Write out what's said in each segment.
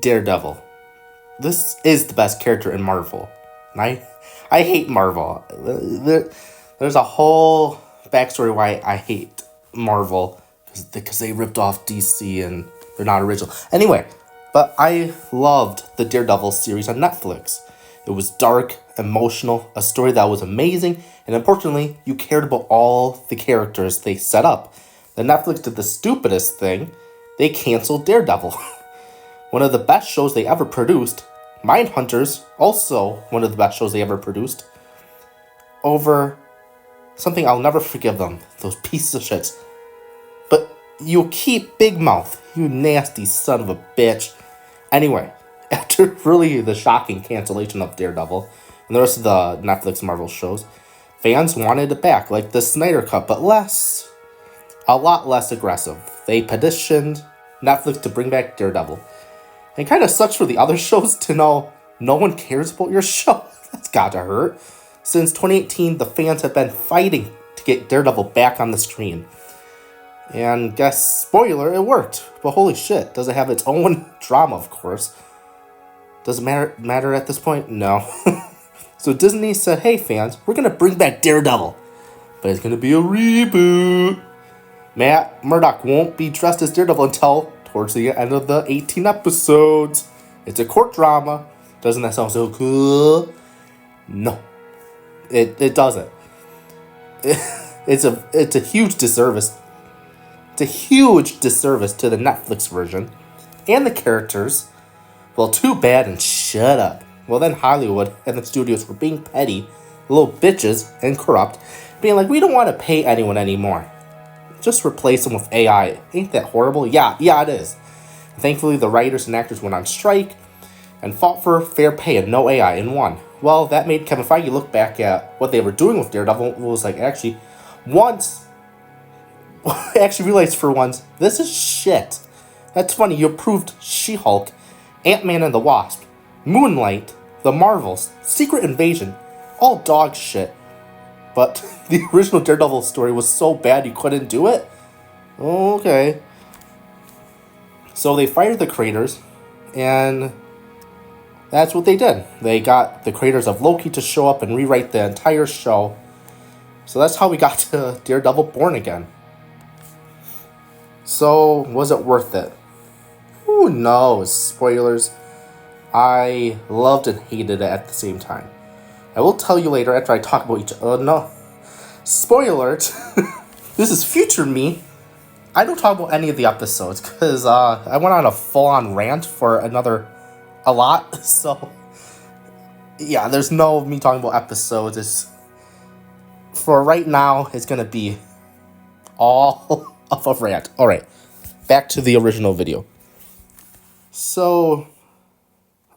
Daredevil. This is the best character in Marvel. And I hate Marvel. There's a whole backstory why I hate Marvel. Because they ripped off DC and they're not original. Anyway, but I loved the Daredevil series on Netflix. It was dark, emotional, a story that was amazing, and importantly, you cared about all the characters they set up. Then Netflix did the stupidest thing. They canceled Daredevil. One of the best shows they ever produced. Mindhunters, also one of the best shows they ever produced. Over something I'll never forgive them. Those pieces of shits. But you keep Big Mouth. You nasty son of a bitch. Anyway, after really the shocking cancellation of Daredevil and the rest of the Netflix Marvel shows, fans wanted it back, like the Snyder Cut, but a lot less aggressive. They petitioned Netflix to bring back Daredevil. It kind of sucks for the other shows to know no one cares about your show. That's gotta hurt. Since 2018, the fans have been fighting to get Daredevil back on the screen. And guess, spoiler, it worked. But holy shit, does it have its own drama, of course. Does it matter at this point? No. So Disney said, hey fans, we're gonna bring back Daredevil. But it's gonna be a reboot. Murdock won't be dressed as Daredevil until towards the end of the 18 episodes. It's a court drama. Doesn't that sound so cool? No. It doesn't. It's a huge disservice. It's a huge disservice to the Netflix version and the characters. Well, too bad and shut up. Well, then Hollywood and the studios were being petty, little bitches, and corrupt, being like, we don't want to pay anyone anymore. Just replace them with AI. Ain't that horrible? Yeah, it is. Thankfully, the writers and actors went on strike and fought for fair pay and no AI and won. Well, that made Kevin Feige look back at what they were doing with Daredevil. It was like, actually realized for once, this is shit. That's funny, you approved She-Hulk, Ant-Man and the Wasp, Moonlight, The Marvels, Secret Invasion, all dog shit. But the original Daredevil story was so bad you couldn't do it? Okay. So they fired the creators, and that's what they did. They got the creators of Loki to show up and rewrite the entire show. So that's how we got to Daredevil Born Again. So, was it worth it? Who knows? Spoilers. I loved and hated it at the same time. I will tell you later after I talk about each... no. Spoiler alert. This is future me. I don't talk about any of the episodes because I went on a full-on rant for a lot. So, yeah, there's no me talking about episodes. For right now, it's going to be all of a rant. Alright, back to the original video. So,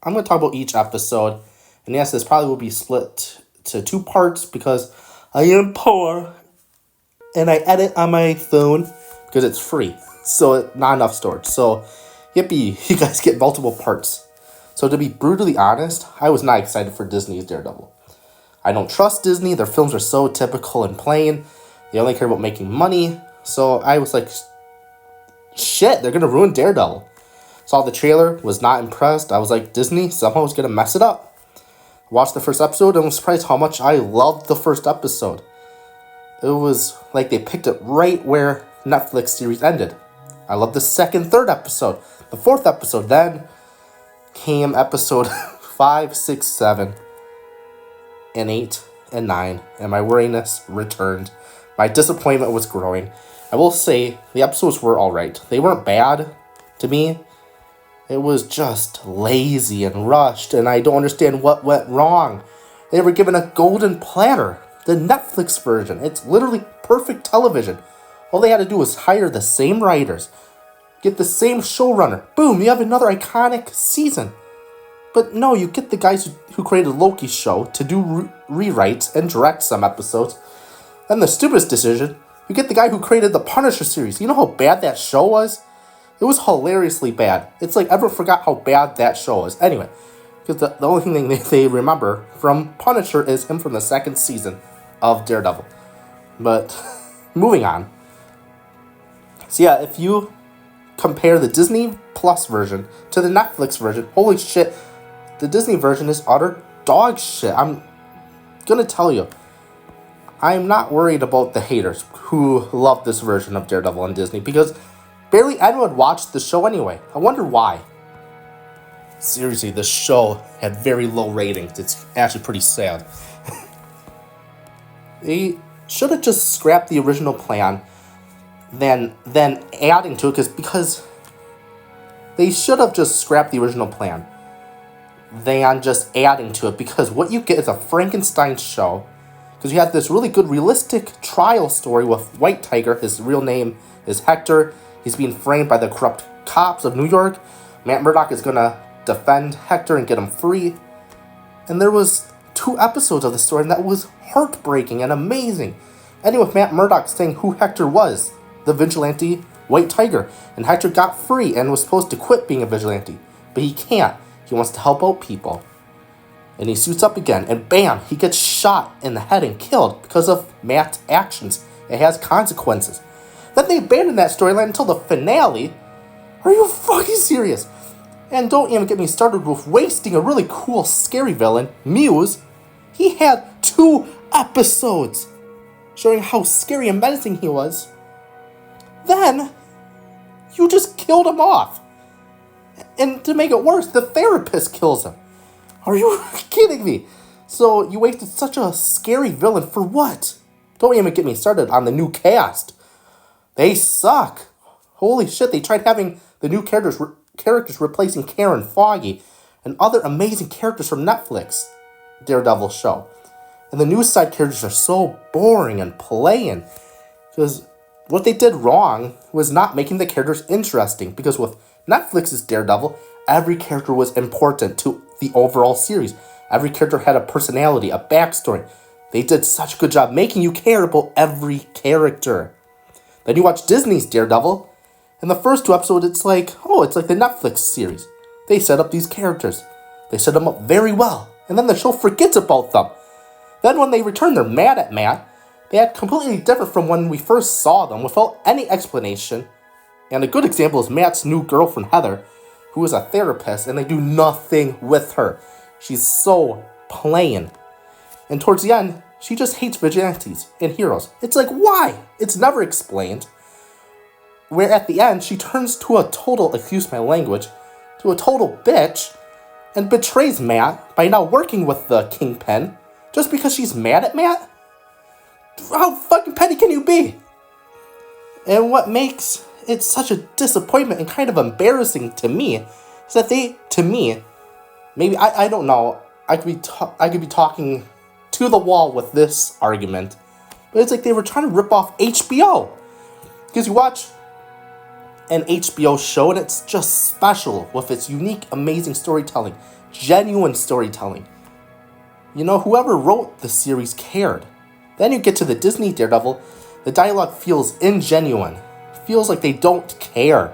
I'm going to talk about each episode. And yes, this probably will be split to 2 parts because I am poor and I edit on my phone because it's free. So, not enough storage. So, yippee, you guys get multiple parts. So, to be brutally honest, I was not excited for Disney's Daredevil. I don't trust Disney. Their films are so typical and plain. They only care about making money. So, I was like, shit, they're going to ruin Daredevil. Saw the trailer, was not impressed. I was like, Disney somehow is going to mess it up. Watched the first episode and was surprised how much I loved the first episode. It was like they picked it right where Netflix series ended. I loved the second, third episode. The fourth episode, then came episode 5, 6, 7, and 8, and 9, and my weariness returned. My disappointment was growing. I will say, the episodes were alright. They weren't bad to me. It was just lazy and rushed, and I don't understand what went wrong. They were given a golden platter, the Netflix version. It's literally perfect television. All they had to do was hire the same writers, get the same showrunner. Boom, you have another iconic season. But no, you get the guys who created Loki's show to do rewrites and direct some episodes. And the stupidest decision, you get the guy who created the Punisher series. You know how bad that show was? It was hilariously bad. It's like everyone forgot how bad that show was. Anyway, because the only thing they remember from Punisher is him from the second season of Daredevil. But moving on. So yeah, if you compare the Disney Plus version to the Netflix version, holy shit, the Disney version is utter dog shit. I'm gonna tell you, I'm not worried about the haters who love this version of Daredevil on Disney, because barely anyone watched the show anyway. I wonder why. Seriously, the show had very low ratings. It's actually pretty sad. They should have just scrapped the original plan, then adding to it, because they should have just scrapped the original plan, than just adding to it, because what you get is a Frankenstein show, because you have this really good realistic trial story with White Tiger. His real name is Hector. He's being framed by the corrupt cops of New York. Matt Murdock is gonna defend Hector and get him free. And there was 2 episodes of the story, and that was heartbreaking and amazing. Ending with Matt Murdock saying who Hector was, the vigilante White Tiger. And Hector got free and was supposed to quit being a vigilante, but he can't. He wants to help out people. And he suits up again, and bam, he gets shot in the head and killed because of Matt's actions. It has consequences. Then they abandoned that storyline until the finale. Are you fucking serious? And don't even get me started with wasting a really cool, scary villain, Muse. He had 2 episodes showing how scary and menacing he was. Then, you just killed him off. And to make it worse, the therapist kills him. Are you kidding me? So you wasted such a scary villain for what? Don't even get me started on the new cast. They suck. Holy shit, they tried having the new characters replacing Karen, Foggy, and other amazing characters from Netflix Daredevil show. And the new side characters are so boring and plain. Because what they did wrong was not making the characters interesting. Because with Netflix's Daredevil, every character was important to the overall series. Every character had a personality, a backstory. They did such a good job making you care about every character. Then you watch Disney's Daredevil. In the first 2 episodes, it's like the Netflix series. They set up these characters. They set them up very well. And then the show forgets about them. Then when they return, they're mad at Matt. They act completely different from when we first saw them without any explanation. And a good example is Matt's new girlfriend, Heather, who is a therapist, and they do nothing with her. She's so plain. And towards the end, she just hates vigilantes and heroes. It's like, why? It's never explained. Where at the end, she turns to a total, excuse my language, to a total bitch, and betrays Matt by now working with the Kingpin, just because she's mad at Matt? How fucking petty can you be? And what makes it such a disappointment and kind of embarrassing to me is that maybe, I don't know, I could be talking to the wall with this argument, but it's like they were trying to rip off HBO. Because you watch an HBO show and it's just special with its unique, amazing storytelling, genuine storytelling. You know, whoever wrote the series cared. Then you get to the Disney Daredevil, the dialogue feels ingenuine, feels like they don't care,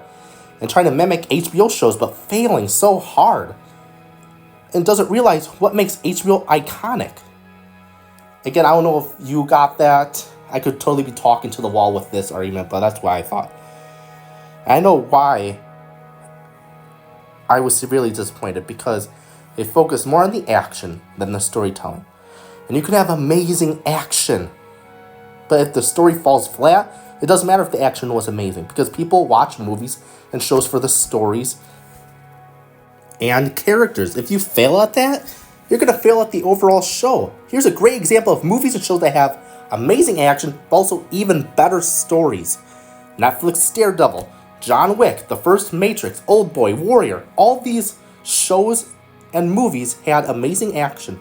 and trying to mimic HBO shows but failing so hard, and doesn't realize what makes HBO iconic. Again, I don't know if you got that. I could totally be talking to the wall with this argument, but that's what I thought. I know why I was severely disappointed, because they focus more on the action than the storytelling. And you can have amazing action, but if the story falls flat, it doesn't matter if the action was amazing, because people watch movies and shows for the stories and characters. If you fail at that, you're going to fail at the overall show. Here's a great example of movies and shows that have amazing action, but also even better stories. Netflix Daredevil, John Wick, The First Matrix, Oldboy, Warrior. All these shows and movies had amazing action,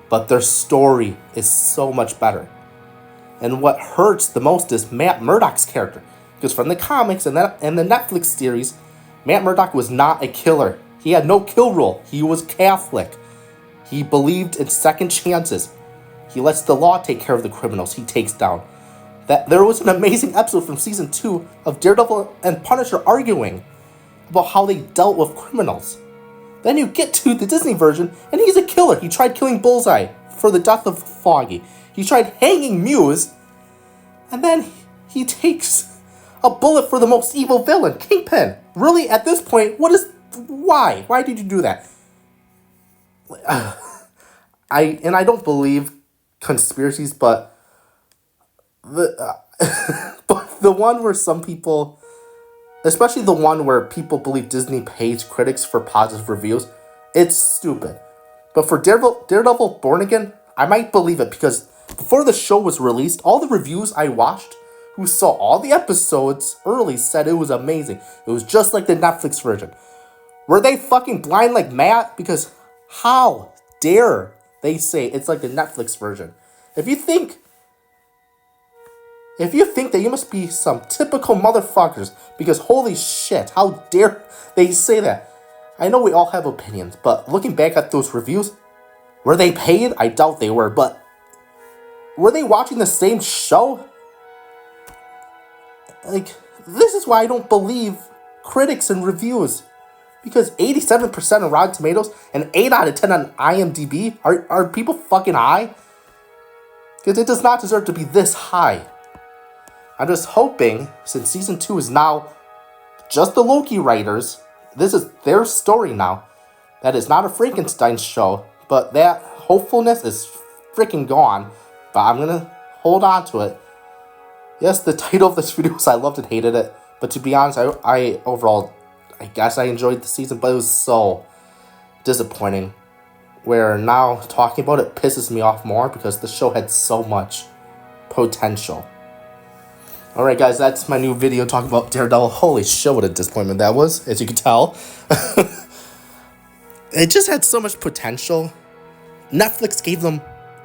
but their story is so much better. And what hurts the most is Matt Murdock's character. Because from the comics and the Netflix series, Matt Murdock was not a killer. He had no kill rule. He was Catholic. He believed in second chances. He lets the law take care of the criminals he takes down. There was an amazing episode from season 2 of Daredevil and Punisher arguing about how they dealt with criminals. Then you get to the Disney version, and he's a killer. He tried killing Bullseye for the death of Foggy. He tried hanging Muse, and then he takes a bullet for the most evil villain, Kingpin. Really, at this point, why? Why did you do that? I don't believe conspiracies, but but the one where some people, especially the one where people believe Disney pays critics for positive reviews, it's stupid. But for Daredevil Born Again, I might believe it because before the show was released, all the reviews I watched who saw all the episodes early said it was amazing. It was just like the Netflix version. Were they fucking blind like Matt? Because how dare they say it's like the Netflix version? If you think that, you must be some typical motherfuckers, because holy shit, how dare they say that? I know we all have opinions, but looking back at those reviews, were they paid? I doubt they were, but were they watching the same show? Like, this is why I don't believe critics and reviews. Because 87% on Rotten Tomatoes and 8 out of 10 on IMDb, are people fucking high? Because it does not deserve to be this high. I'm just hoping, since season 2 is now just the Loki writers, this is their story now, that it's not a Frankenstein show, but that hopefulness is freaking gone. But I'm gonna hold on to it. Yes, the title of this video was I loved and hated it, but to be honest, I overall, I guess I enjoyed the season, but it was so disappointing. Where now talking about it pisses me off more because the show had so much potential. Alright guys, that's my new video talking about Daredevil. Holy shit, what a disappointment that was, as you can tell. It just had so much potential. Netflix gave them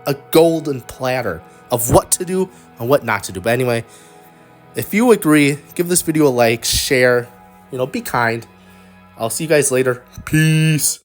a golden platter of what to do and what not to do. But anyway, if you agree, give this video a like, share, be kind. I'll see you guys later. Peace.